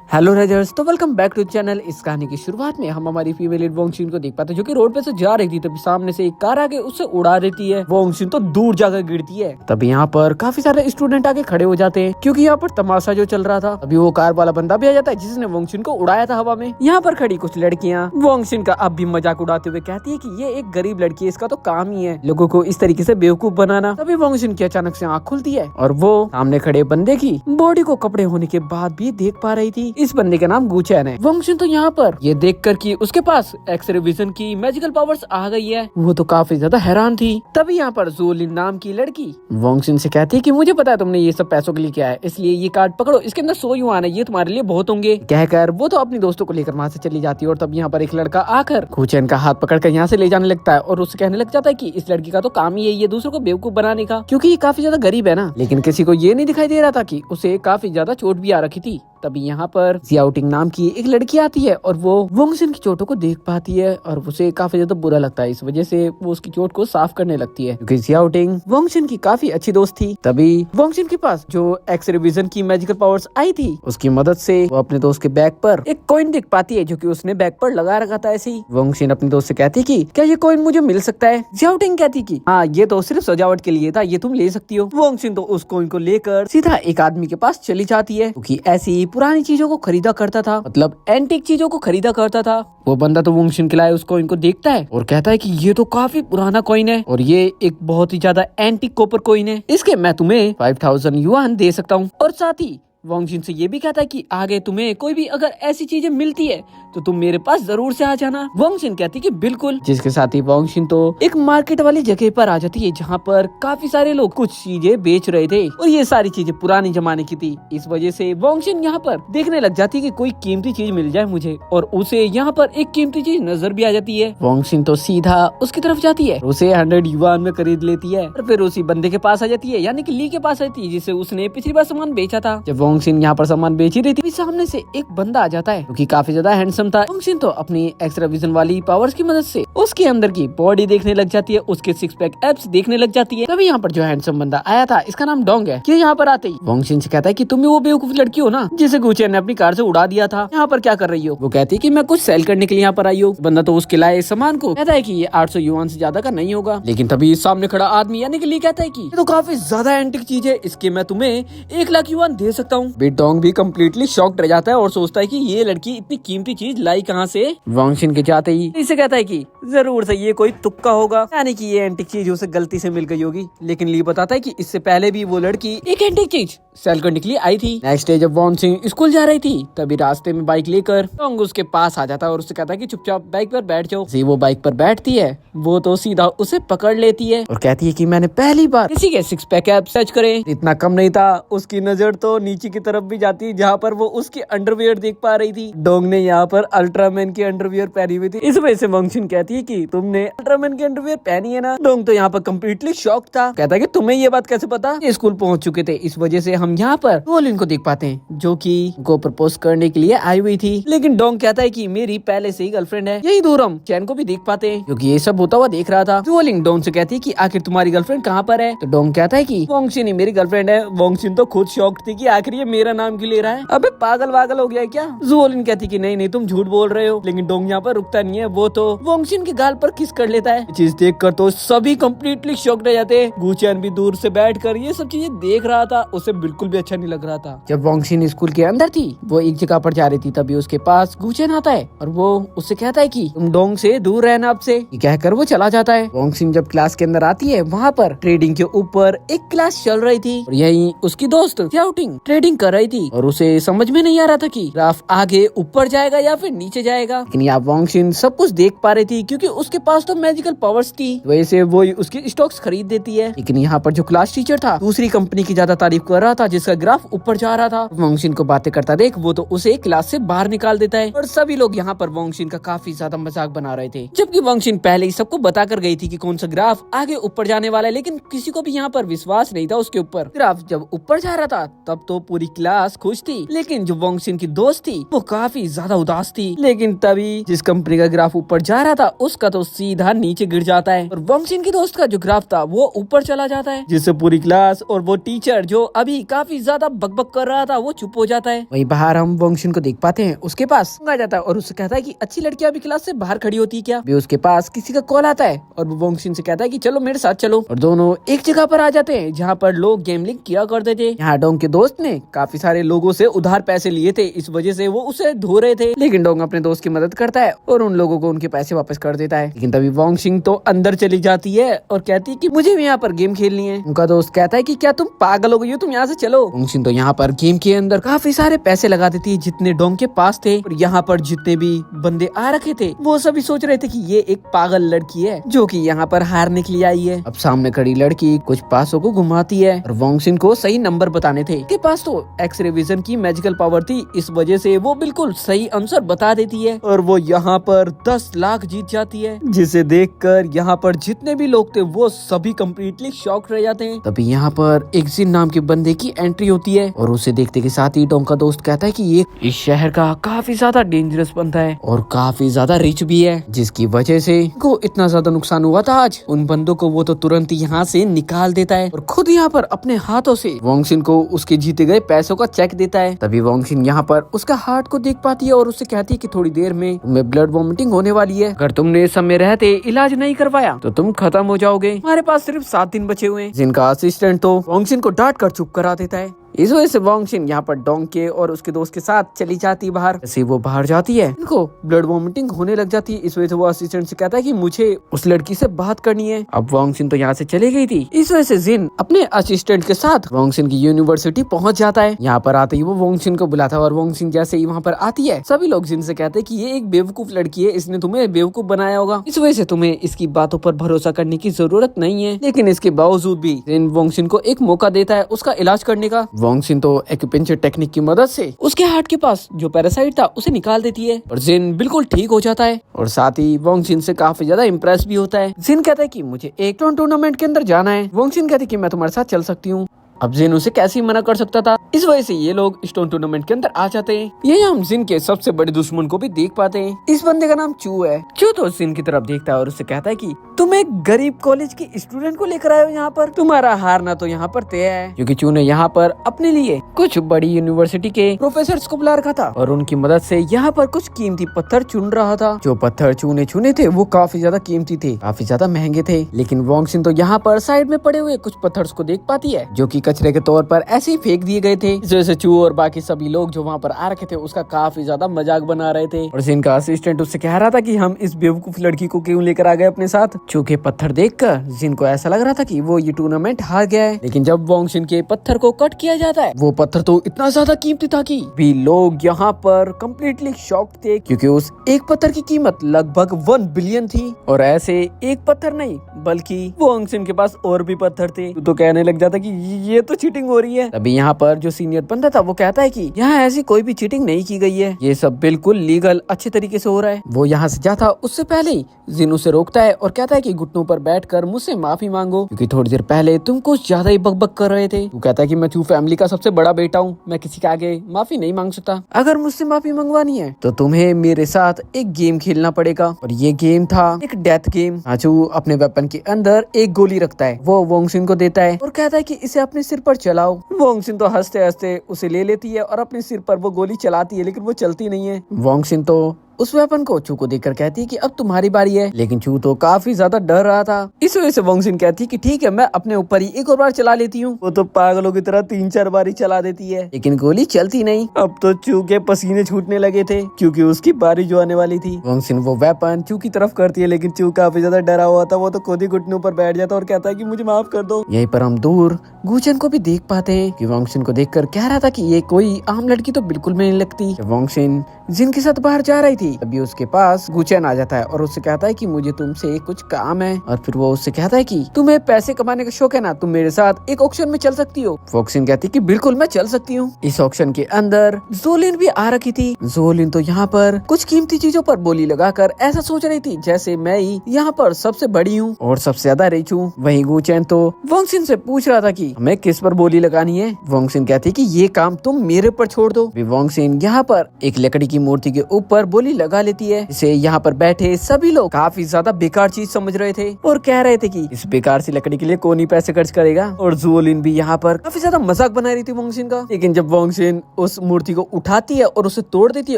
Hello razor's, तो welcome back to channel. इस कहानी की शुरुआत में हम हमारी फीमेल लीड वोंगशिन को देख पाते हैं, जो कि रोड पे से जा रही थी। तभी सामने से एक कार आके उससे उड़ा देती है। वोंगशिन तो दूर जाकर गिरती है। तभी यहाँ पर काफी सारे स्टूडेंट आके खड़े हो जाते हैं, क्योंकि यहाँ पर तमाशा जो चल रहा था। अभी वो कार वाला बंदा भी आ जाता है जिसने वोंगशिन को उड़ाया था हवा में। यहाँ पर खड़ी कुछ लड़कियाँ वोंगशिन का अब भी मजाक उड़ाते हुए कहती है कि ये एक गरीब लड़की है, इसका तो काम ही है लोगों को इस तरीके से बेवकूफ बनाना। तभी वोंगशिन की अचानक से आँख खुलती है और वो सामने खड़े बंदे की बॉडी को कपड़े होने के बाद भी देख पा रही थी। इस बंदे का नाम गुचैन है। वोंगशिन तो यहाँ पर ये देखकर कि उसके पास एक्सरे विजन की मैजिकल पावर्स आ गई है, वो तो काफी ज्यादा हैरान थी। तभी यहाँ पर ज़ोलिन नाम की लड़की वोंगशिन से कहती है कि मुझे पता है तुमने ये सब पैसों के लिए किया है, इसलिए ये कार्ड पकड़ो, इसके अंदर 100 युआन है, ये तुम्हारे लिए बहुत होंगे। कहकर वो तो अपनी दोस्तों को लेकर वहाँ से चली जाती है। और तब यहाँ पर एक लड़का आकर गुचैन का हाथ पकड़कर यहाँ से ले जाने लगता है और उससे कहने लग जाता है कि इस लड़की का तो काम ही है ये दूसरों को बेवकूफ बनाने का, क्योंकि ये काफी ज्यादा गरीब है ना। लेकिन किसी को ये नहीं दिखाई दे रहा था कि उसे काफी ज्यादा चोट भी आ रखी थी। तभी यहाँ पर जियाओटिंग नाम की एक लड़की आती है और वो वोंगशिन की चोटों को देख पाती है और उसे काफी ज्यादा बुरा लगता है। इस वजह से वो उसकी चोट को साफ करने लगती है, क्योंकि जियाओटिंग वोंगशिन की काफी अच्छी दोस्त थी। तभी वोंगशिन के पास जो एक्सरे विजन की मैजिकल पावर्स आई थी, उसकी मदद से वो अपने दोस्त के बैग पर एक कॉइन देख पाती है, जो कि उसने बैग पर लगा रखा था। ऐसे ही वोंगशिन अपने दोस्त से कहती कि क्या ये कॉइन मुझे मिल सकता है। जियाओटिंग कहती कि हाँ, ये तो सिर्फ सजावट के लिए था, ये तुम ले सकती हो। वोंगशिन तो उस कॉइन को लेकर सीधा एक आदमी के पास चली जाती है, क्योंकि ऐसी पुरानी चीजों को खरीदा करता था, मतलब एंटीक चीजों को खरीदा करता था। वो बंदा तो वोंगशिन के लाए उस कॉइन को देखता है और कहता है कि ये तो काफी पुराना कॉइन है और ये एक बहुत ही ज्यादा एंटीक कॉपर कॉइन है, इसके मैं तुम्हें 5000 युआन दे सकता हूँ। और साथ ही वोंगशिन से ये भी कहता है कि आगे तुम्हें कोई भी अगर ऐसी चीजें मिलती है तो तुम मेरे पास जरूर से आ जाना। वोंगशिन कहती कि बिल्कुल। जिसके साथ ही वोंगशिन तो एक मार्केट वाली जगह पर आ जाती है, जहाँ पर काफी सारे लोग कुछ चीजें बेच रहे थे और ये सारी चीजें पुराने जमाने की थी। इस वजह से वोंगशिन यहाँ पर देखने लग जाती है कि कोई कीमती चीज मिल जाए मुझे, और उसे यहाँ पर एक कीमती चीज नजर भी आ जाती है। वोंगशिन तो सीधा उसकी तरफ जाती है, उसे 100 युआन में खरीद लेती है और फिर उसी बंदे के पास आ जाती है, यानी कि ली के पास आती है, जिसे उसने पिछली बार सामान बेचा था। जब वोंगशिन यहाँ पर सामान बेच ही रही थी, सामने से एक बंदा आ जाता है, क्योंकि काफी ज्यादा हैंडसम था। वोंगशिन तो अपनी एक्स्ट्रा विजन वाली पावर्स की मदद से उसके अंदर की बॉडी देखने लग जाती है, उसके सिक्स पैक एब्स देखने लग जाती है। तभी यहाँ पर जो हैंडसम बंदा आया था, इसका नाम डोंग है, कि यहाँ पर आते ही वोंगशिन से कहता है कि तुम वो बेवकूफ लड़की हो ना जिसे गुचैन ने अपनी कार से उड़ा दिया था, यहाँ पर क्या कर रही हो। वो कहती है कि मैं कुछ सेल करने के लिए यहाँ पर आई हूँ। बंदा तो उसके लाए सामान को कहता है कि ये 800 युआन से ज्यादा का नहीं होगा। लेकिन तभी सामने खड़ा आदमी यानी कि ली कहता है कि ये तो काफी ज्यादा एंटिक चीज है, इसके मैं तुम्हें 1 लाख युआन दे सकता हूँ। डोंग भी कम्प्लीटली शॉक्ड रह जाता है और सोचता है कि ये लड़की इतनी कीमती चीज लाई कहाँ से। वोंगशिन के जाते ही इसे कहता है कि जरूर से ये कोई तुक्का होगा, यानी कि ये एंटिक चीज उसे गलती से मिल गई होगी। लेकिन ली बताता है कि इससे पहले भी वो लड़की एक एंटिक चीज सेल करने के लिए आई थी। नेक्स्ट डे जब वोंगशिन स्कूल जा रही थी, तभी रास्ते में बाइक लेकर डोंग उसके पास आ जाता है और उससे कहता है कि चुपचाप बाइक पर बैठ जाओ। वो बाइक पर बैठती है, वो तो सीधा उसे पकड़ लेती है और कहती है कि मैंने पहली बार किसी के सिक्स पैक एब्स सर्च करे। इतना कम नहीं था, उसकी नजर तो नीचे की तरफ भी जाती है, जहाँ पर वो उसकी अंडरवियर देख पा रही थी। डोंग ने यहाँ पर अल्ट्रामैन की अंडरवियर पहनी हुई थी। इस वजह से वोंगशिन कहती है कि तुमने अल्ट्रामैन की अंडरवियर पहनी है ना। डोंग तो यहाँ पर कम्प्लीटली शॉक था, कहता है कि तुम्हें ये बात कैसे पता। ये स्कूल पहुंच चुके थे, इस वजह से हम यहाँ पर ज़ोलिन को देख पाते हैं, जो कि उनको प्रपोज करने के लिए आई हुई थी। लेकिन डोंग कहता है कि मेरी पहले से ही गर्लफ्रेंड है। यही दूर हम चैन को भी देख पाते हैं, क्योंकि ये सब होता हुआ देख रहा था। ज़ोलिन डोंग से कहती है कि आखिर तुम्हारी गर्लफ्रेंड कहाँ पर है। तो डोंग कहता है कि वोंगशिन ही मेरी गर्लफ्रेंड है। वोंगशिन तो खुद शॉक्ड थी कि आखिर ये मेरा नाम क्यों ले रहा है, अबे पागल वागल हो गया है क्या। ज़ोलिन कहती कि नहीं तुम झूठ बोल रहे हो। लेकिन डोंग यहाँ पर रुकता नहीं है, वो तो वोंगशिन के गाल पर किस कर लेता है। चीज देखकर तो सभी कम्प्लीटली शॉक्ड रह जाते हैं। गुचैन भी दूर से बैठकर ये सब चीजें देख रहा था, उसे बिल्कुल भी अच्छा नहीं लग रहा था। जब वोंगशिन स्कूल के अंदर थी, वो एक जगह पर जा रही थी, तभी उसके पास गुचैन आता है और वो उससे कहता है कि तुम डोंग से दूर रहना अब से। ये कहकर वो चला जाता है। वोंगशिन जब क्लास के अंदर आती है, वहाँ पर ट्रेडिंग के ऊपर एक क्लास चल रही थी और यही उसकी दोस्त जियाओटिंग ट्रेडिंग कर रही थी और उसे समझ में नहीं आ रहा था कि ग्राफ आगे ऊपर जाएगा या फिर नीचे जाएगा। लेकिन यहाँ वोंगशिन सब कुछ देख पा रही थी, क्योंकि उसके पास तो मैजिकल पावर्स थी, वैसे वो उसकी स्टॉक्स खरीद देती है। लेकिन यहाँ पर जो क्लास टीचर था, दूसरी कंपनी की ज्यादा तारीफ कर रहा था, जिसका ग्राफ ऊपर जा रहा था। वोंगशिन को बातें करता देख वो तो उसे क्लास से बाहर निकाल देता है और सभी लोग यहाँ पर वोंगशिन का काफी ज्यादा मजाक बना रहे थे। जबकि वोंगशिन पहले ही सबको बता कर गई थी कि कौन सा ग्राफ आगे ऊपर जाने वाला है, लेकिन किसी को भी यहाँ पर विश्वास नहीं था उसके ऊपर। ग्राफ जब ऊपर जा रहा था, तब तो पूरी क्लास खुश थी, लेकिन जो वोंगशिन की दोस्त थी वो काफी ज्यादा उदास थी। लेकिन तभी जिस कंपनी का ग्राफ ऊपर जा रहा था उसका तो सीधा नीचे गिर जाता है और वोंगशिन की दोस्त का जो ग्राफ था वो ऊपर चला जाता है, जिससे पूरी क्लास और वो टीचर जो अभी काफी ज्यादा बकबक कर रहा था वो चुप हो जाता है। वहीं बाहर हम वोंगशिन को देख पाते हैं, उसके पास आ जाता है और उससे कहता है कि अच्छी लड़कियां अभी क्लास से बाहर खड़ी होती है क्या। भी उसके पास किसी का कॉल आता है और वो वोंगशिन से कहता है कि चलो मेरे साथ चलो, और दोनों एक जगह पर आ जाते हैं जहाँ पर लोग गैम्बलिंग किया करते थे। यहाँ डोंग के दोस्त ने काफी सारे लोगों से उधार पैसे लिए थे, इस वजह से वो उसे धो रहे थे, लेकिन डोंग अपने दोस्त की मदद करता है और उन लोगों को उनके पैसे वापस कर देता है। लेकिन तभी वोंगशिन तो अंदर चली जाती है और कहती है कि मुझे भी यहाँ पर गेम खेलनी है। उनका दोस्त कहता है कि क्या तुम पागल हो गई हो, तुम यहाँ से चलो। वोंगशिन तो यहाँ पर गेम के अंदर काफी सारे पैसे लगा देती है जितने डोंग के पास थे, और यहाँ पर जितने भी बंदे आ रखे थे वो सभी सोच रहे थे कि ये एक पागल लड़की है जो कि यहाँ पर हारने के लिए आई है। अब सामने खड़ी लड़की कुछ पासों को घुमाती है और वोंगशिन को सही नंबर बताने थे, के पास तो एक्सरे विजन की मैजिकल पावर थी, इस वजह से वो बिल्कुल सही आंसर बता देती है और वो यहाँ पर 10 लाख जीत जाती है, जिसे देखकर यहाँ पर जितने भी लोग थे वो सभी कम्प्लीटली शॉक रह जाते हैं। तभी यहाँ पर एक जिन नाम के बंदे की एंट्री होती है और उसे देखते के साथ ही डोंग का दोस्त कहता है कि ये इस शहर का काफी ज्यादा डेंजरस बंदा है और काफी ज्यादा रिच भी है, जिसकी वजह से को इतना ज्यादा नुकसान हुआ था आज उन बंदों को, वो तो तुरंत यहाँ से निकाल देता है और खुद यहाँ पर अपने हाथों से वोंगशिन को उसके जीते गए पैसों का चेक देता है। तभी वोंगशिन यहाँ पर उसका हार्ट को देख पाती है और उससे कहती है कि थोड़ी देर में तुम्हें ब्लड वॉमिटिंग होने वाली है, अगर तुमने इस समय रहते इलाज नहीं करवाया तो तुम खत्म हो जाओगे, हमारे पास सिर्फ 7 दिन बचे हुए हैं। जिनका असिस्टेंट तो वोंगशिन को डांट कर चुप करा देता है। इस वजह से वोंगशिन यहाँ पर डोंग के और उसके दोस्त के साथ चली जाती है बाहर। जैसे वो बाहर जाती है इनको ब्लड वॉमिटिंग होने लग जाती है, इस वजह से वो असिस्टेंट से कहता है कि मुझे उस लड़की से बात करनी है। अब वोंगशिन तो यहाँ से चली गई थी, इस वजह से जिन अपने असिस्टेंट के साथ वोंगशिन की यूनिवर्सिटी पहुंच जाता है। यहाँ पर आते ही वो वोंगशिन को बुलाता है और वोंगशिन जैसे ही वहाँ पर आती है सभी लोग जिन से कहते हैं कि ये एक बेवकूफ लड़की है, इसने तुम्हें बेवकूफ बनाया होगा, इस वजह से तुम्हें इसकी बातों पर भरोसा करने की जरूरत नहीं है। लेकिन इसके बावजूद भी जिन वोंगशिन को एक मौका देता है उसका इलाज करने का। वोंगशिन तो एक्यूपेंचर टेक्निक की मदद से उसके हार्ट के पास जो पैरासाइट था उसे निकाल देती है और जिन बिल्कुल ठीक हो जाता है और साथ ही वोंगशिन से काफी ज्यादा इम्प्रेस भी होता है। जिन कहता है कि मुझे एक टूर्नामेंट के अंदर जाना है, वोंगशिन कहती है कि मैं तुम्हारे साथ चल सकती हूँ। अब जिन उसे कैसे ही मना कर सकता था, इस वजह से ये लोग स्टोन टूर्नामेंट के अंदर आ जाते हैं। यही हम जिन के सबसे बड़े दुश्मन को भी देख पाते हैं, इस बंदे का नाम चू है। चू तो जिन की तरफ देखता है और उससे कहता है कि तुम एक गरीब कॉलेज की स्टूडेंट को लेकर आए हो यहाँ पर, तुम्हारा हारना तो यहाँ पर तय है, क्योंकि चू ने यहाँ पर अपने लिए कुछ बड़ी यूनिवर्सिटी के प्रोफेसर को बुला रखा था और उनकी मदद से यहाँ पर कुछ कीमती पत्थर चुन रहा था। जो पत्थर चू ने चुने थे वो काफी ज्यादा कीमती थे, काफी ज्यादा महंगे थे। लेकिन वोंगशिन तो यहाँ पर साइड में पड़े हुए कुछ पत्थर को देख पाती है जो की कचरे के तौर पर ऐसे ही फेंक दिए गए थे। इस वजह से चू और बाकी सभी लोग जो वहाँ पर आ रखे थे उसका काफी ज्यादा मजाक बना रहे थे और जिन का असिस्टेंट उससे कह रहा था कि हम इस बेवकूफ लड़की को क्यों लेकर आ गए अपने साथ। चू के पत्थर देखकर जिन को ऐसा लग रहा था कि वो ये टूर्नामेंट हार गया है, लेकिन जब वोंगशिन के पत्थर को कट किया जाता है वो पत्थर तो इतना ज्यादा कीमती था कि भी लोग यहाँ पर कम्प्लीटली शॉक्ड थे, क्योंकि उस एक पत्थर की कीमत लगभग 1 बिलियन थी। और ऐसे एक पत्थर नहीं बल्कि वोंगशिन के पास और भी पत्थर थे। तो कहने लग जाता कि ये तो चीटिंग हो रही है। तभी यहाँ पर जो सीनियर बंदा था वो कहता है कि यहाँ ऐसी कोई भी चीटिंग नहीं की गई है, ये सब बिल्कुल लीगल अच्छे तरीके से हो रहा है। वो यहाँ से जाता उससे पहले ही जिन उसे रोकता है और कहता है कि घुटनों पर बैठकर मुझसे माफी मांगो, क्योंकि थोड़ी देर पहले तुम कुछ ज्यादा ही बकबक कर रहे थे। वो कहता है कि मैं चू फैमिली का सबसे बड़ा बेटा हूँ, मैं किसी के आगे माफी नहीं मांग सकता। अगर मुझसे माफी मंगवानी है तो तुम्हें मेरे साथ एक गेम खेलना पड़ेगा। और ये गेम था एक डेथ गेम। चू अपने वेपन के अंदर एक गोली रखता है, वो वोंगशिन को देता है और कहता है कि इसे अपने सिर पर चलाओ। वोंगशिन तो हंसते हंसते उसे ले लेती है और अपने सिर पर वो गोली चलाती है, लेकिन वो चलती नहीं है। वोंगशिन तो उस वेपन को चू को देखकर कहती है कि अब तुम्हारी बारी है, लेकिन चू तो काफी ज्यादा डर रहा था। इस वजह से वोंगशिन कहती है कि ठीक है मैं अपने ऊपर ही एक और बार चला लेती हूँ। वो तो पागलों की तरह 3-4 बार ही चला देती है, लेकिन गोली चलती नहीं। अब तो चू के पसीने छूटने लगे थे क्योंकि उसकी बारी जो आने वाली थी। वोंगशिन वो वेपन चू की तरफ करती है, लेकिन चू काफी ज्यादा डरा हुआ था। वो तो खुद ही घुटनों पर बैठ जाता और कहता है कि मुझे माफ कर दो। यहीं पर हम दूर गुचन को भी देख पाते हैं कि वोंगशिन को देखकर कह रहा था कि ये कोई आम लड़की तो बिल्कुल भी नहीं लगती। वोंगशिन जिन के साथ बाहर जा रही थी तभी उसके पास गुचैन आ जाता है और उससे कहता है कि मुझे तुमसे कुछ काम है। और फिर वो उससे कहता है कि तुम्हें पैसे कमाने का शौक है ना, तुम मेरे साथ एक ऑक्शन में चल सकती हो। वोक्सिन कहती है कि बिल्कुल मैं चल सकती हूँ। इस ऑक्शन के अंदर जोलिन भी आ रखी थी। जोलिन तो यहाँ पर कुछ कीमती चीजों पर बोली लगाकर ऐसा सोच रही थी जैसे मैं ही यहाँ पर सबसे बड़ी हूँ और सबसे ज्यादा रिच हूँ। वहीं गुचैन तो वोंगसिन से पूछ रहा था कि हमें किस पर बोली लगानी है। वोंगसिन कहती है कि ये काम तुम मेरे पर छोड़ दो। वोंगसिन यहाँ पर एक लकड़ी की मूर्ति के ऊपर बोली लगा लेती है। इसे यहाँ पर बैठे सभी लोग काफी ज्यादा बेकार चीज समझ रहे थे और कह रहे थे कि इस बेकार सी लकड़ी के लिए कौन ही पैसे खर्च करेगा। और जोलिन भी यहाँ पर काफी ज्यादा मजाक बना रही थी वोंगसिन का। लेकिन जब वोंगसिन उस मूर्ति को उठाती है और उसे तोड़ देती है,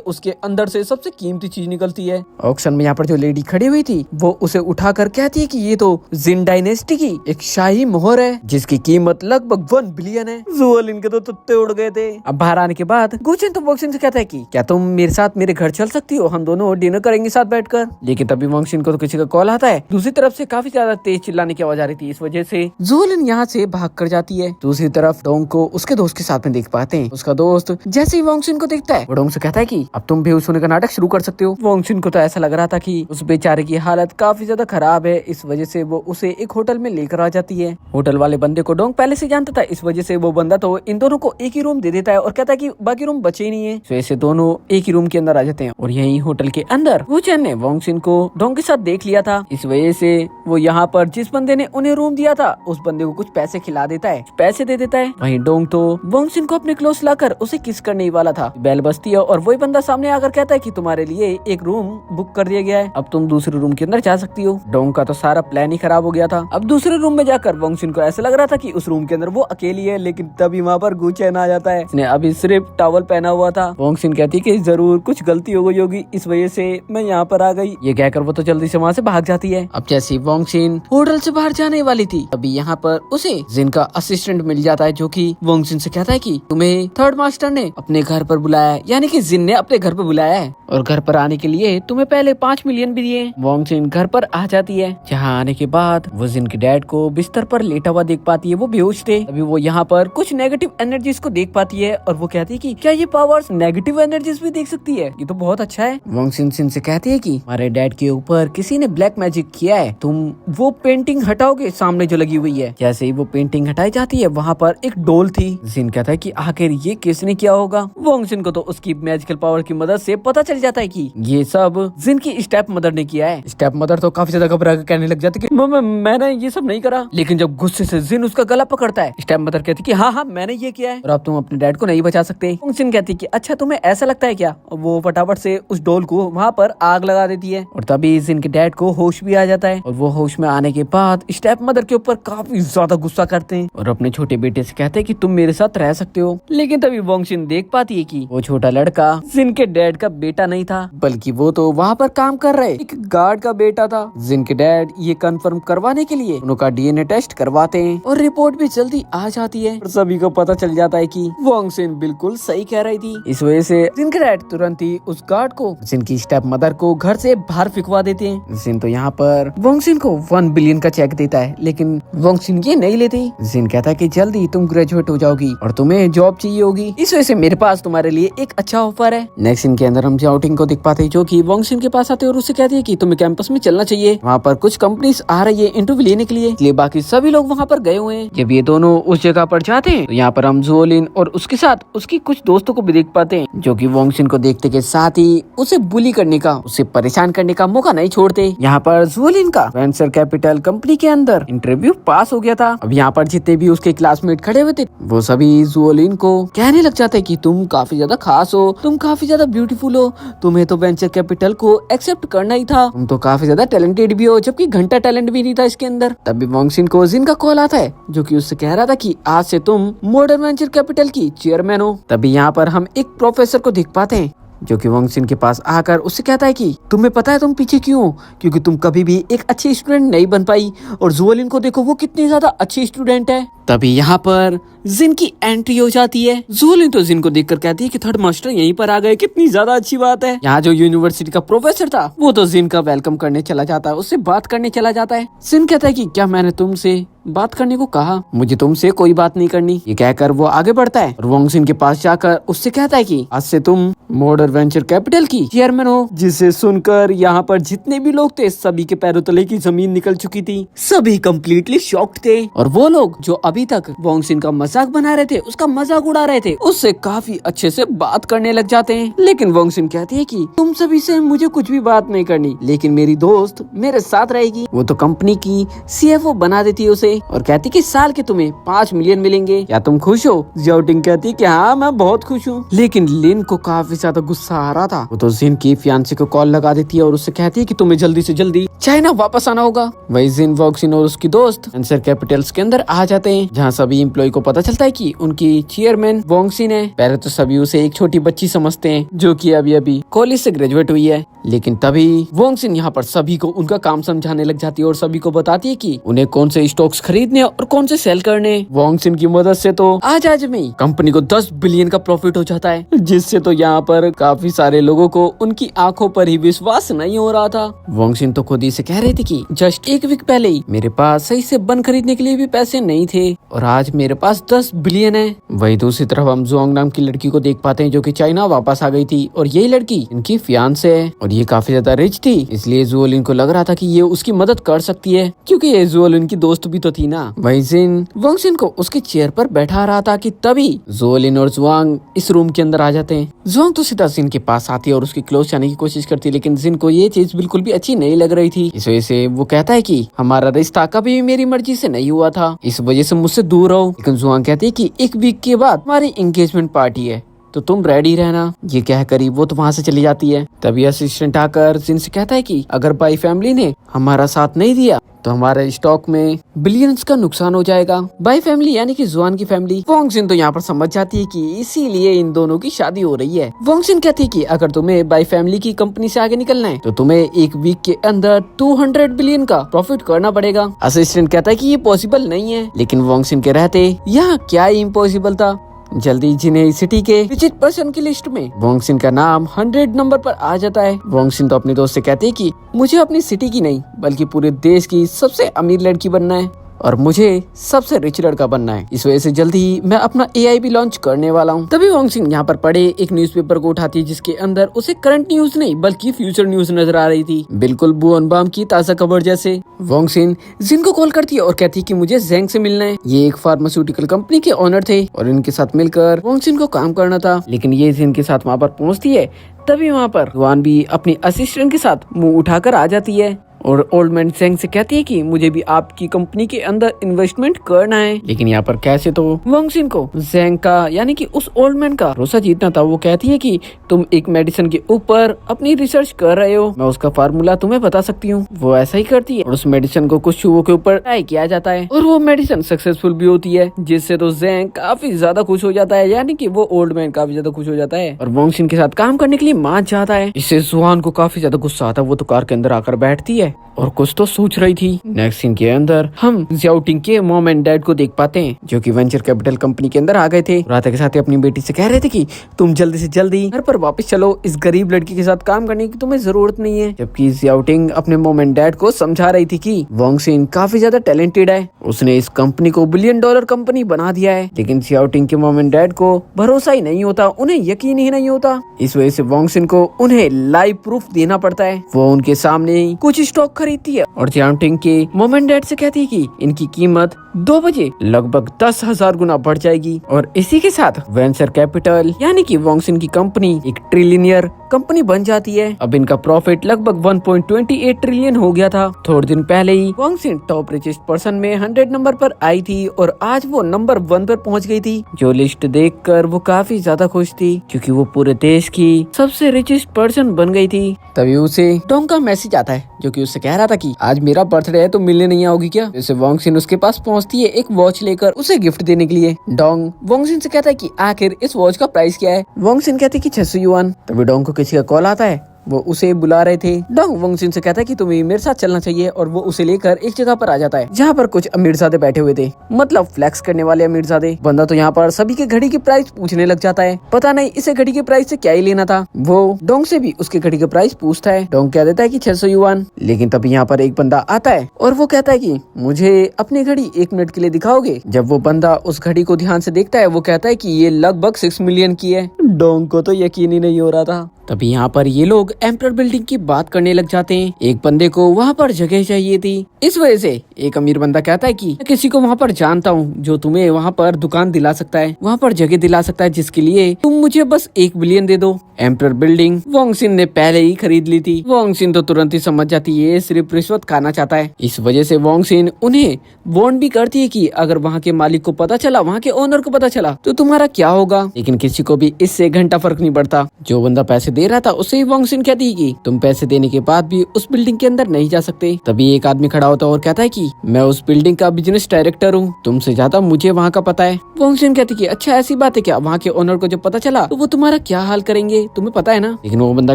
उसके अंदर से सबसे कीमती चीज निकलती है। ऑक्शन में यहाँ पर जो लेडी खड़ी हुई थी वो उसे उठाकर कहती है कि ये तो जिन डायनेस्टी की एक शाही मोहर है जिसकी कीमत लगभग 1 बिलियन है। जोलिन के तो तुत्ते उड़ गए थे। अब बाहर आने के बाद गुचैन तो वोंगसिन से कहता है कि क्या तुम मेरे साथ मेरे घर चल सकती हो, हम दोनों डिनर करेंगे साथ बैठकर। लेकिन तभी वोंगसिन को तो किसी का कॉल आता है। दूसरी तरफ से काफी ज्यादा तेज चिल्लाने की आवाज आ रही थी, इस वजह से जोलिन यहाँ से भाग कर जाती है। दूसरी तरफ डोंग को उसके दोस्त के साथ में देख पाते हैं। उसका दोस्त जैसे ही वोंगसिन को देखता है वो डोंग से कहता है कि अब तुम बेहोश होने का नाटक शुरू कर सकते हो। वोंगसिन को तो ऐसा लग रहा था कि उस बेचारे की हालत काफी ज्यादा खराब है, इस वजह से वो उसे एक होटल में लेकर आ जाती है। होटल वाले बंदे को डोंग पहले से जानता था, इस वजह से वो बंदा तो इन दोनों को एक ही रूम दे देता है और कहता है कि बाकी रूम बचे ही नहीं है। तो ऐसे दोनों एक ही रूम के अंदर आ जाते हैं और यही होटल के अंदर गुचैन ने वोंगसिन को डोंग के साथ देख लिया था। इस वजह से वो यहाँ पर जिस बंदे ने उन्हें रूम दिया था उस बंदे को कुछ पैसे खिला देता है, पैसे दे देता है। वहीं डोंग तो वोंगसिन को अपने क्लोज लाकर उसे किस करने वाला था। बेल बजती है और वही बंदा सामने आकर कहता है कि तुम्हारे लिए एक रूम बुक कर दिया गया है, अब तुम दूसरे रूम के अंदर जा सकती हो। डोंग का तो सारा प्लान ही खराब हो गया था। अब दूसरे रूम में जाकर वोंगसिन को ऐसा लग रहा था कि उस रूम के अंदर वो अकेली है, लेकिन तभी वहाँ पर गुचैन आ जाता है। उसने अभी सिर्फ टॉवल पहना हुआ था। वोंगसिन कहती है कि जरूर कुछ गलती हो गई होगी, इस वजह से मैं यहाँ पर आ गई। ये कहकर वो तो जल्दी से वहाँ से भाग जाती है। अब जैसे वोंगसिन होटल से बाहर जाने वाली थी तभी यहाँ पर उसे जिन का असिस्टेंट मिल जाता है, जो कि वोंगसिन से कहता है कि तुम्हें थर्ड मास्टर ने अपने घर पर बुलाया है, यानी कि जिन ने अपने घर पर बुलाया है और घर पर आने के लिए तुम्हें पहले 5 मिलियन भी दिए। वोंगसिन घर पर आ जाती है, जहाँ आने के बाद वो जिन के डैड को बिस्तर पर लेटा हुआ देख पाती है, वो बेहोश थे। अभी वो यहाँ पर कुछ नेगेटिव एनर्जीज को देख पाती है और वो कहती है कि क्या ये पावर्स नेगेटिव एनर्जीज भी देख सकती है, ये तो बहुत अच्छा है। वोंगसिन जिन से कहती है कि हमारे डैड के ऊपर किसी ने ब्लैक मैजिक किया है, तुम वो पेंटिंग हटाओगे सामने जो लगी हुई है। जैसे ही वो पेंटिंग हटाई जाती है वहाँ पर एक डोल थी। जिन कहता है कि आखिर ये किसने किया होगा। वोंगसिन को तो उसकी मैजिकल पावर की मदद से पता चल जाता है कि ये सब जिन की स्टेप मदर ने किया है। स्टेप मदर तो काफी ज्यादा घबरा कर कहने लग जाती है कि मैंने ये सब नहीं करा। लेकिन जब गुस्से से जिन उसका गला पकड़ता है, स्टेप मदर कहती है कि हाँ हाँ मैंने ये किया है और अब तुम अपने डैड को नहीं बचा सकते। वोंगसिन कहती है कि अच्छा तुम्हें ऐसा लगता है क्या। वो फटाफट से उस डोल को वहाँ पर आग लगा देती है और तभी जिन के डैड को होश भी आ जाता है और वो होश में आने के बाद स्टेप मदर के ऊपर काफी ज्यादा गुस्सा करते हैं और अपने छोटे बेटे से कहते हैं कि तुम मेरे साथ रह सकते हो। लेकिन तभी वोंगसिन देख पाती है कि वो छोटा लड़का जिन के डैड का बेटा नहीं था, बल्कि वो तो वहाँ पर काम कर रहे एक गार्ड का बेटा था। जिन के डैड ये कंफर्म करवाने के लिए उनका डीएनए टेस्ट करवाते हैं और रिपोर्ट भी जल्दी आ जाती है और सभी को पता चल जाता है कि वोंगसिन बिल्कुल सही कह रही थी। इस वजह से जिन के डैड तुरंत ही उस गार्ड को जिन की स्टेप मदर को घर से बाहर फिकवा देते हैं। जिन तो यहाँ पर वोंगसिन को 1 बिलियन का चेक देता है, लेकिन वोंगसिन ये नहीं लेती। जिन कहता है कि जल्दी तुम ग्रेजुएट हो जाओगी और तुम्हें जॉब चाहिए होगी, इस वजह से मेरे पास तुम्हारे लिए एक अच्छा ऑफर है। नेक्स्ट सीन के अंदर हम जाओटिंग को दिख पाते हैं, जो कि वोंगसिन के पास आते हैं और उससे कहती है कि तुम्हें कैंपस में चलना चाहिए, वहाँ पर कुछ कंपनीज आ रही है इंटरव्यू लेने के लिए, इसलिए बाकी सभी लोग वहाँ पर गए हुए हैं। जब ये दोनों उस जगह पर जाते हैं तो यहाँ पर हम जोलिन और उसके साथ उसकी कुछ दोस्तों को भी देख पाते हैं, जो कि वोंगसिन को देखते के साथ ही उसे बुली करने का, उसे परेशान करने का मौका नहीं छोड़ते। यहाँ पर जोलिन का वेंचर कैपिटल कंपनी के अंदर इंटरव्यू पास हो गया था। अब यहाँ पर जितने भी उसके क्लासमेट खड़े हुए थे वो सभी जोलिन को कहने लग जाते हैं कि तुम काफी ज्यादा खास हो, तुम काफी ज्यादा ब्यूटीफुल हो, तुम्हें तो वेंचर कैपिटल को एक्सेप्ट करना ही था, तुम तो काफी ज्यादा टैलेंटेड भी हो, जबकि घंटा टैलेंट भी नहीं था इसके अंदर। तभी वोंगसिन को जिन का कॉल आता है, जो कि उससे कह रहा था कि आज से तुम मॉडर्न वेंचर कैपिटल की चेयरमैन हो। तभी यहाँ पर हम एक प्रोफेसर को देख पाते हैं, जो कि वोंगसिन के पास आकर उससे कहता है कि तुम्हें पता है तुम पीछे क्यों हो, क्योंकि तुम कभी भी एक अच्छी स्टूडेंट नहीं बन पाई और जोलिन को देखो वो कितनी ज्यादा अच्छी स्टूडेंट है। तभी यहाँ पर जिन की एंट्री हो जाती है। जूलिन तो जिन को देखकर कहती है कि थर्ड मास्टर यहीं पर आ गए, कितनी ज्यादा अच्छी बात है। यहाँ जो यूनिवर्सिटी का प्रोफेसर था वो तो जिन का वेलकम करने चला जाता है, उससे बात करने चला जाता है। जिन कहता है कि क्या मैंने तुमसे बात करने को कहा, मुझे तुमसे कोई बात नहीं करनी। ये कहकर वो आगे बढ़ता है और वोंगसिन के पास जाकर उससे कहता है कि आज से तुम मॉडर्न वेंचर कैपिटल की चेयरमैन हो। जिसे सुनकर यहाँ पर जितने भी लोग थे सभी के पैरों तले की जमीन निकल चुकी थी, सभी कम्प्लीटली शॉक्ड थे। और वो लोग जो अभी तक वोंगसिन का मजाक बना रहे थे, उसका मजाक उड़ा रहे थे, उससे काफी अच्छे से बात करने लग जाते हैं। लेकिन वोंगसिन कहती है कि तुम सभी से मुझे कुछ भी बात नहीं करनी, लेकिन मेरी दोस्त मेरे साथ रहेगी। वो तो कंपनी की CFO बना देती है उसे और कहती कि साल के तुम्हें 5 मिलियन मिलेंगे, क्या तुम खुश हो? जियाओटिंग कहती कि हाँ मैं बहुत खुश हूँ। लेकिन लिन को काफी ज्यादा गुस्सा आ रहा था। वो तो जिन की फियांसे को कॉल लगा देती है और उससे कहती है कि तुम्हें जल्दी से जल्दी चाइना वापस आना होगा। वही जिन वोंगसिन और उसकी दोस्त वेंचर कैपिटल्स के अंदर आ जाते हैं, जहाँ सभी एम्प्लॉय को पता चलता है कि उनकी चेयरमैन वोंगसिन है। पहले तो सभी उसे एक छोटी बच्ची समझते हैं जो कि अभी अभी कॉलेज से ग्रेजुएट हुई है। लेकिन तभी वोंगसिन यहाँ पर सभी को उनका काम समझाने लग जाती है और सभी को बताती है कि उन्हें कौन से स्टॉक्स खरीदने और कौन से सेल करने। वोंगसिन की मदद से तो आज में कंपनी को 10 बिलियन का प्रॉफिट हो जाता है, जिससे तो यहाँ पर काफी सारे लोगों को उनकी आंखों पर ही विश्वास नहीं हो रहा था। वोंगसिन तो खुद ही से कह रही थी कि जस्ट एक वीक पहले ही मेरे पास सही से बन खरीदने के लिए भी पैसे नहीं थे और आज मेरे पास 10 बिलियन है। वही दूसरी तरफ हम जुआंग नाम की लड़की को देख पाते हैं जो कि चाइना वापस आ गई थी और यही लड़की इनकी फियांसे है और ये काफी ज्यादा रिच थी, इसलिए जुओलिन को लग रहा था कि ये उसकी मदद कर सकती है क्योंकि ये जुओलिन की दोस्त भी तो थी ना। वही जिन वोंगसिन को उसके चेयर पर बैठा रहा था कि तभी जुओलिन और जुआंग इस रूम के अंदर आ जाते हैं। जुआंग तो सीधा जिन के पास आती है और उसकी क्लोज जाने की कोशिश करती है, लेकिन जिन को ये चीज बिल्कुल भी अच्छी नहीं लग रही थी। इस वजह से वो कहता है कि हमारा रिश्ता कभी भी मेरी मर्जी से नहीं हुआ था, इस वजह से मुझसे दूर रहो। लेकिन जुआंग कहती है कि एक वीक के बाद हमारी एंगेजमेंट पार्टी है तो तुम रेडी रहना। ये कहकर वो तो वहाँ से चली जाती है। तभी असिस्टेंट आकर जिन से कहता है कि अगर बाई फैमिली ने हमारा साथ नहीं दिया तो हमारे स्टॉक में बिलियंस का नुकसान हो जाएगा। बाई फैमिली यानी कि जुआन की फैमिली। वोंगसिन तो यहाँ पर समझ जाती है कि इसीलिए इन दोनों की शादी हो रही है। वोंगसिन कहती है कि अगर तुम्हें बाई फैमिली की कंपनी से आगे निकलना है तो तुम्हें एक वीक के अंदर 200 बिलियन का प्रॉफिट करना पड़ेगा। असिस्टेंट कहता है कि ये पॉसिबल नहीं है, लेकिन वोंगसिन के रहते यहाँ क्या इम्पॉसिबल था। जल्दी जिन्हें सिटी के रिचेस्ट पर्सन की लिस्ट में वोंगसिन का नाम 100 नंबर पर आ जाता है। वोंगसिन तो अपने दोस्त से कहते हैं कि मुझे अपनी सिटी की नहीं बल्कि पूरे देश की सबसे अमीर लड़की बनना है और मुझे सबसे रिच लड़का बनना है। इस वजह से जल्दी ही मैं अपना AI भी लॉन्च करने वाला हूँ। तभी वोंगसिन यहाँ पर पढ़े एक न्यूज़पेपर को उठाती है जिसके अंदर उसे करंट न्यूज नहीं बल्कि फ्यूचर न्यूज नजर आ रही थी, बिल्कुल बुअनबाम की ताजा खबर जैसे। वोंगसिन जिन को कॉल करती है और कहती है कि मुझे जेंग से मिलना है। ये एक फार्मास्यूटिकल कंपनी के ओनर थे और इनके साथ मिलकर वोंगसिन को काम करना था। लेकिन ये जिन के साथ वहाँ पर पहुँचती है, तभी वहाँ पर जुआन भी अपनी असिस्टेंट के साथ मुंह उठाकर आ जाती है और ओल्ड मैन जेंग से कहती है कि मुझे भी आपकी कंपनी के अंदर इन्वेस्टमेंट करना है। लेकिन यहाँ पर कैसे तो वोंगसिन को जेंग का यानी कि उस ओल्ड मैन का भरोसा जीतना था। वो कहती है कि तुम एक मेडिसिन के ऊपर अपनी रिसर्च कर रहे हो, मैं उसका फार्मूला तुम्हें बता सकती हूँ। वो ऐसा ही करती है और उस मेडिसिन को कुछ चूहों के ऊपर ट्राई किया जाता है और वो मेडिसिन सक्सेसफुल भी होती है, जिससे तो जेंग काफी ज्यादा खुश हो जाता है, यानी कि वो ओल्ड मैन काफी ज्यादा खुश हो जाता है और वोंगसिन के साथ काम करने के लिए मान जाता है। इससे जुआन को काफी ज्यादा गुस्सा आता है। वो तो कार के अंदर आकर बैठती है और कुछ तो सोच रही थी। नेक्स्ट सीन के अंदर हम जियाओटिंग के मॉम एंड डैड को देख पाते हैं जो कि वेंचर कैपिटल कंपनी के अंदर आ गए थे। रात के साथ ही अपनी बेटी से कह रहे थे कि तुम जल्दी से जल्दी घर पर वापस चलो, इस गरीब लड़की के साथ काम करने की तुम्हें जरूरत नहीं है। जबकि जियाओटिंग अपने मॉम एंड डैड को समझा रही थी कि वोंगसिन काफी ज्यादा टैलेंटेड है, उसने इस कंपनी को $1 बिलियन कंपनी बना दिया है। लेकिन जियाओटिंग के मॉम एंड डैड को भरोसा ही नहीं होता, उन्हें यकीन ही नहीं होता। इस वजह से वोंगसिन को उन्हें लाइव प्रूफ देना पड़ता है। वो उनके सामने ही कुछ स्टॉक खरीदती है और जियाओटिंग के मॉम एंड डैड से कहती है कि इनकी कीमत 2 बजे लगभग 10,000 गुना बढ़ जाएगी और इसी के साथ वेंचर कैपिटल यानी कि वोंगसिन की कंपनी एक ट्रिलियनियर कंपनी बन जाती है। अब इनका प्रॉफिट लगभग 1.28 ट्रिलियन हो गया था। थोड़े दिन पहले ही वोंगसिन टॉप रिचेस्ट पर्सन में 100 नंबर पर आई थी और आज वो नंबर 1 पर पहुंच गई थी। जो लिस्ट देखकर वो काफी ज्यादा खुश थी क्योंकि वो पूरे देश की सबसे रिचेस्ट पर्सन बन गई थी। तभी उसे डोंग का मैसेज आता है जो कि उससे कह रहा था कि आज मेरा बर्थडे है तो मिलने नहीं आओगी क्या। जैसे वोंगसिन उसके पास पहुंचती है एक वॉच लेकर उसे गिफ्ट देने के लिए। डोंग वोंगसिन से कहता है कि आखिर इस वॉच का प्राइस क्या है। वोंगसिन कहती है कि 600 युआन। तभी डोंग को किसी का कॉल आता है वो उसे बुला रहे थे। डोंग वोंगसिन से कहता है कि तुम्हें मेरे साथ चलना चाहिए और वो उसे लेकर एक जगह पर आ जाता है जहाँ पर कुछ अमीरजादे बैठे हुए थे, मतलब फ्लेक्स करने वाले अमीरजादे। बंदा तो यहाँ पर सभी के घड़ी की प्राइस पूछने लग जाता है। पता नहीं इसे घड़ी के प्राइस से क्या ही लेना था। वो डोंग से भी उसके घड़ी के प्राइस पूछता है। डोंग कह देता है कि 600 युआन। लेकिन तभी यहाँ पर एक बंदा आता है और वो कहता है कि मुझे अपनी घड़ी 1 मिनट के लिए दिखाओगे। जब वो बंदा उस घड़ी को ध्यान से देखता है वो कहता है कि ये लगभग 6 मिलियन की है। डोंग को तो यकीन ही नहीं हो रहा था। तभी यहाँ पर ये लोग एम्परर बिल्डिंग की बात करने लग जाते हैं। एक बंदे को वहाँ पर जगह चाहिए थी, इस वजह से एक अमीर बंदा कहता है कि मैं किसी को वहाँ पर जानता हूँ जो तुम्हें वहाँ पर दुकान दिला सकता है, वहाँ पर जगह दिला सकता है, जिसके लिए तुम मुझे बस 1 बिलियन दे दो। एम्परर बिल्डिंग वोंगसिन ने पहले ही खरीद ली थी। वोंगसिन तो तुरंत ही समझ जाती है ये सिर्फ रिश्वत खाना चाहता है। इस वजह से वोंगसिन उन्हें वार्न भी करती है कि अगर वहाँ के मालिक को पता चला, वहाँ के ओनर को पता चला तो तुम्हारा क्या होगा। लेकिन किसी को भी इससे घंटा फर्क नहीं पड़ता। जो बंदा पैसे दे रहा था उसे वोंगसिन कहती है कि तुम पैसे देने के बाद भी उस बिल्डिंग के अंदर नहीं जा सकते। तभी एक आदमी खड़ा होता है और कहता है कि मैं उस बिल्डिंग का बिजनेस डायरेक्टर हूँ, तुमसे ज्यादा मुझे वहाँ का पता है। वोंगसिन कहती है कि अच्छा ऐसी बात है क्या, वहाँ के ओनर को जब पता चला तो वो तुम्हारा क्या हाल करेंगे, तुम्हें पता है ना। लेकिन वो बंदा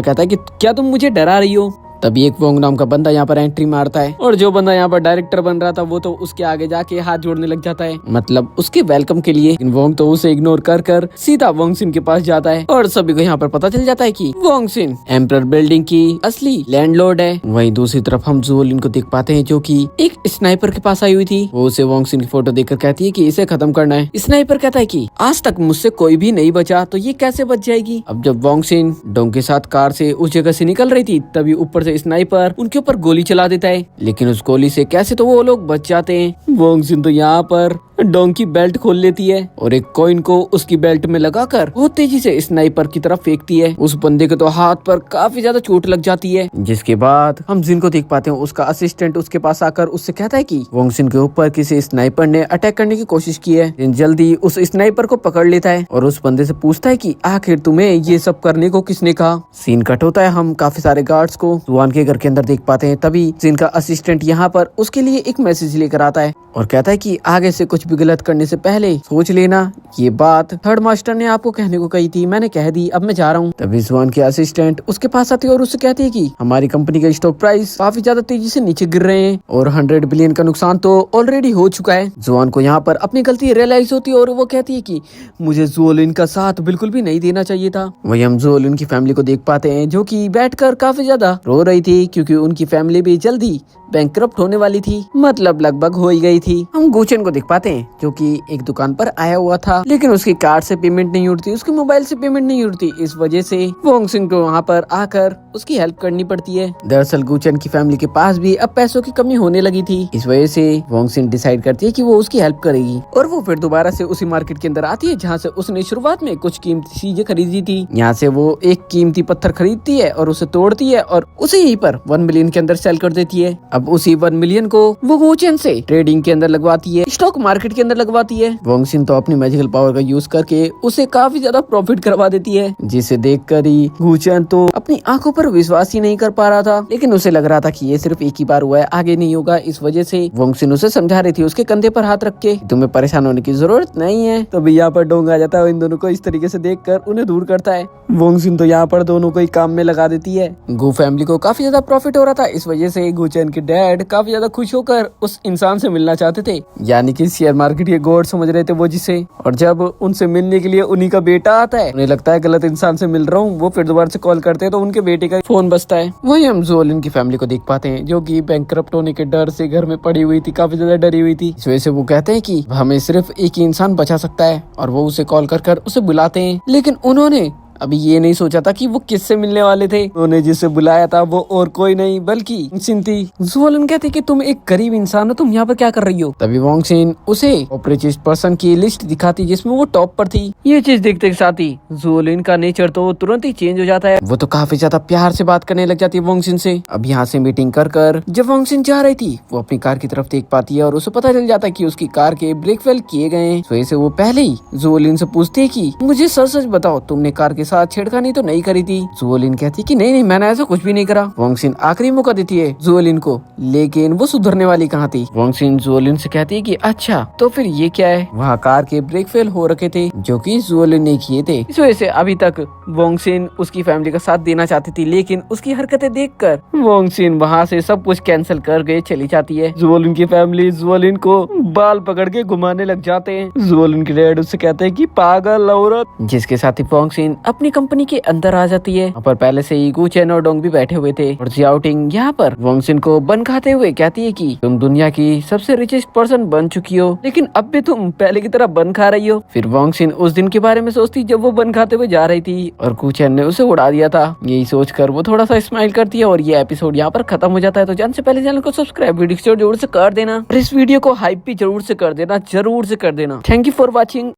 कहता है कि क्या तुम मुझे डरा रही हो। तभी एक वोंग नाम का बंदा यहाँ पर एंट्री मारता है और जो बंदा यहाँ पर डायरेक्टर बन रहा था वो तो उसके आगे जाके हाथ जोड़ने लग जाता है, मतलब उसके वेलकम के लिए। वोंग तो उसे इग्नोर कर सीधा वोंगसिन के पास जाता है और सभी को यहाँ पर पता चल जाता है कि वोंगसिन एम्परर बिल्डिंग की असली लैंडलॉर्ड है। वहीं दूसरी तरफ हम जुओलिन को देख पाते हैं जो कि एक स्नाइपर के पास आई हुई थी। वो उसे वोंगसिन की फोटो देखकर कहती है कि इसे खत्म करना है। स्नाइपर कहता है कि आज तक मुझसे कोई भी नहीं बचा तो ये कैसे बच जाएगी। अब जब वोंगसिन डोंग के साथ कार से उस जगह से निकल रही थी तभी ऊपर से स्नाइपर उनके ऊपर गोली चला देता है। लेकिन उस गोली से कैसे तो वो लोग बच जाते हैं। वोंगसिन तो यहाँ पर डोंग की बेल्ट खोल लेती है और एक कॉइन को उसकी बेल्ट में लगाकर बहुत तेजी से स्नाइपर की तरफ फेंकती है। उस बंदे के तो हाथ पर काफी ज्यादा चोट लग जाती है, जिसके बाद हम जिन को देख पाते हैं उसका असिस्टेंट उसके पास आकर उससे कहता है कि वोंगसिन के ऊपर किसी स्नाइपर ने अटैक करने की कोशिश की है। जल्दी उस स्नाइपर को पकड़ लेता है और उस बंदे से पूछता है कि आखिर तुम्हें ये सब करने को किसने कहा। सीन कट होता है, हम काफी सारे गार्ड्स को जुआन के घर के अंदर देख पाते हैं। तभी जिन का असिस्टेंट यहाँ पर उसके लिए एक मैसेज लेकर आता है और कहता है कि आगे से कुछ भी गलत करने से पहले सोच लेना, ये बात थर्ड मास्टर ने आपको कहने को कही थी, मैंने कह दी, अब मैं जा रहा हूँ। तभी जुआन के असिस्टेंट उसके पास आती है और उससे कहती है कि हमारी कंपनी का स्टॉक प्राइस काफी ज्यादा तेजी से नीचे गिर रहे हैं और 100 बिलियन का नुकसान तो ऑलरेडी हो चुका है। जुआन को यहाँ पर अपनी गलती रियलाइज होती है और वो कहती है कि मुझे जुओलिन का साथ बिल्कुल भी नहीं देना चाहिए था। वही हम जुओलिन की फैमिली को देख पाते हैं जो कि बैठकर काफी ज्यादा रो रही थी क्योंकि उनकी फैमिली भी जल्दी बैंकरप्ट होने वाली थी, मतलब लगभग हो ही गई थी। हम गुचेन को देख पाते हैं जो कि एक दुकान पर आया हुआ था लेकिन उसकी कार्ड से पेमेंट नहीं उठती, उसके मोबाइल से पेमेंट नहीं उठती। इस वजह से वोंगसिन को वहाँ पर आकर उसकी हेल्प करनी पड़ती है। दरअसल गुचेन की फैमिली के पास भी अब पैसों की कमी होने लगी थी। इस वजह से वोंगसिन डिसाइड करती है कि वो उसकी हेल्प करेगी और वो फिर दोबारा से उसी मार्केट के अंदर आती है जहाँ से उसने शुरुआत में कुछ कीमती चीजें खरीदी थी। यहाँ से वो एक कीमती पत्थर खरीदती है और उसे तोड़ती है और उसे यहीं पर 1 मिलियन के अंदर सेल कर देती है। अब उसी 1 मिलियन को वो गुचेन से ट्रेडिंग के अंदर लगवाती है, स्टॉक मार्केट के अंदर लगवाती है। वोंगसिन तो अपनी मैजिकल पावर का यूज करके उसे काफी ज्यादा प्रॉफिट करवा देती है, जिसे देखकर ही गुचेन तो अपनी आंखों पर विश्वास ही नहीं कर पा रहा था। लेकिन उसे लग रहा था कि ये सिर्फ एक ही बार हुआ है, आगे नहीं होगा। इस वजह से वोंगसिन उसे समझा रही थी उसके कंधे पर हाथ रख के, तुम्हें परेशान होने की जरूरत नहीं है। तो भी यहाँ पर डोंग आ जाता है, इन दोनों को इस तरीके से देखकर उन्हें दूर करता है। वोंगसिन तो यहाँ पर दोनों को ही काम में लगा देती है। गु फैमिली को काफी ज्यादा प्रॉफिट हो रहा था, इस वजह से गुचेन के डैड काफी ज्यादा खुश होकर उस इंसान से मिलना चाहते थे, यानी कि शेयर मार्केट के गॉड समझ रहे थे वो जिसे। और जब उनसे मिलने के लिए उन्हीं का बेटा आता है, उन्हें लगता है गलत इंसान से मिल रहा हूँ, वो फिर दोबारा से कॉल करते हैं तो उनके बेटे का फोन बजता है। वही हम जुओलिन की फैमिली को देख पाते हैं जो कि बैंकरप्ट होने के डर से घर में पड़ी हुई थी, काफी ज्यादा डरी हुई थी। इस वजह से वो कहते हैं कि हमें सिर्फ एक ही इंसान बचा सकता है और वो उसे कॉल कर उसे बुलाते हैं। लेकिन उन्होंने अभी ये नहीं सोचा था कि वो किससे मिलने वाले थे। उन्होंने जिसे बुलाया था वो और कोई नहीं बल्कि वोंगसिन थी। जुओलिन कहते कि तुम एक गरीब इंसान हो, तुम यहाँ पर क्या कर रही हो। तभी वोंगसिन उसे ऑपरेटिव पर्सन की लिस्ट दिखाती जिसमें वो टॉप पर थी। ये चीज देखते के साथ ही जुओलिन का नेचर तो तुरंत ही चेंज हो जाता है, वो तो काफी ज्यादा प्यार से बात करने लग जाती है वोंगसिन से। अब यहाँ से मीटिंग कर जब वोंगसिन जा रही थी वो अपनी कार की तरफ देख पाती है और उसे पता चल जाता है कि उसकी कार के ब्रेक फेल किए गए हैं। इस वजह से वो पहले ही जुओलिन से पूछती है कि मुझे सच सच बताओ तुमने कार के साथ छेड़खानी तो नहीं करी थी। जुओलिन कहती कि नहीं नहीं मैंने ऐसा कुछ भी नहीं करा। वोंगसिन आखिरी मौका देती है जुओलिन को, लेकिन वो सुधरने वाली कहाँ थी। वोंगसिन जुओलिन से कहती है कि अच्छा तो फिर ये क्या है। वहाँ कार के ब्रेक फेल हो रखे थे जो कि जुओलिन ने किए थे। इस वजह से अभी तक वोंगसिन उसकी फैमिली का साथ देना चाहती थी, लेकिन उसकी हरकतें देखकर वोंगसिन वहाँ से सब कुछ कैंसिल कर गए चली जाती है। जुओलिन की फैमिली जुओलिन को बाल पकड़ के घुमाने लग जाते हैं। जुओलिन के डैड उससे कहते हैं कि पागल औरत, जिसके साथ ही वोंगसिन अपनी कंपनी के अंदर आ जाती है। वहाँ पर पहले से ही गुचेन और डोंग भी बैठे हुए थे और जियाओटिंग यहाँ पर वोंगसिन को बन खाते हुए कहती है कि तुम दुनिया की सबसे रिचेस्ट पर्सन बन चुकी हो, लेकिन अब भी तुम पहले की तरह बन खा रही हो। फिर वोंगसिन उस दिन के बारे में सोचती जब वो बन खाते हुए जा रही थी और गुचेन ने उसे उड़ा दिया था। यही सोचकर वो थोड़ा सा स्माइल करती है और ये एपिसोड यहाँ पर खत्म हो जाता है। तो जाने से पहले चैनल को सब्सक्राइब, वीडियो जरूर से कर देना और इस वीडियो को हाइप भी जरूर से कर देना, जरूर से कर देना। Thank you for watching.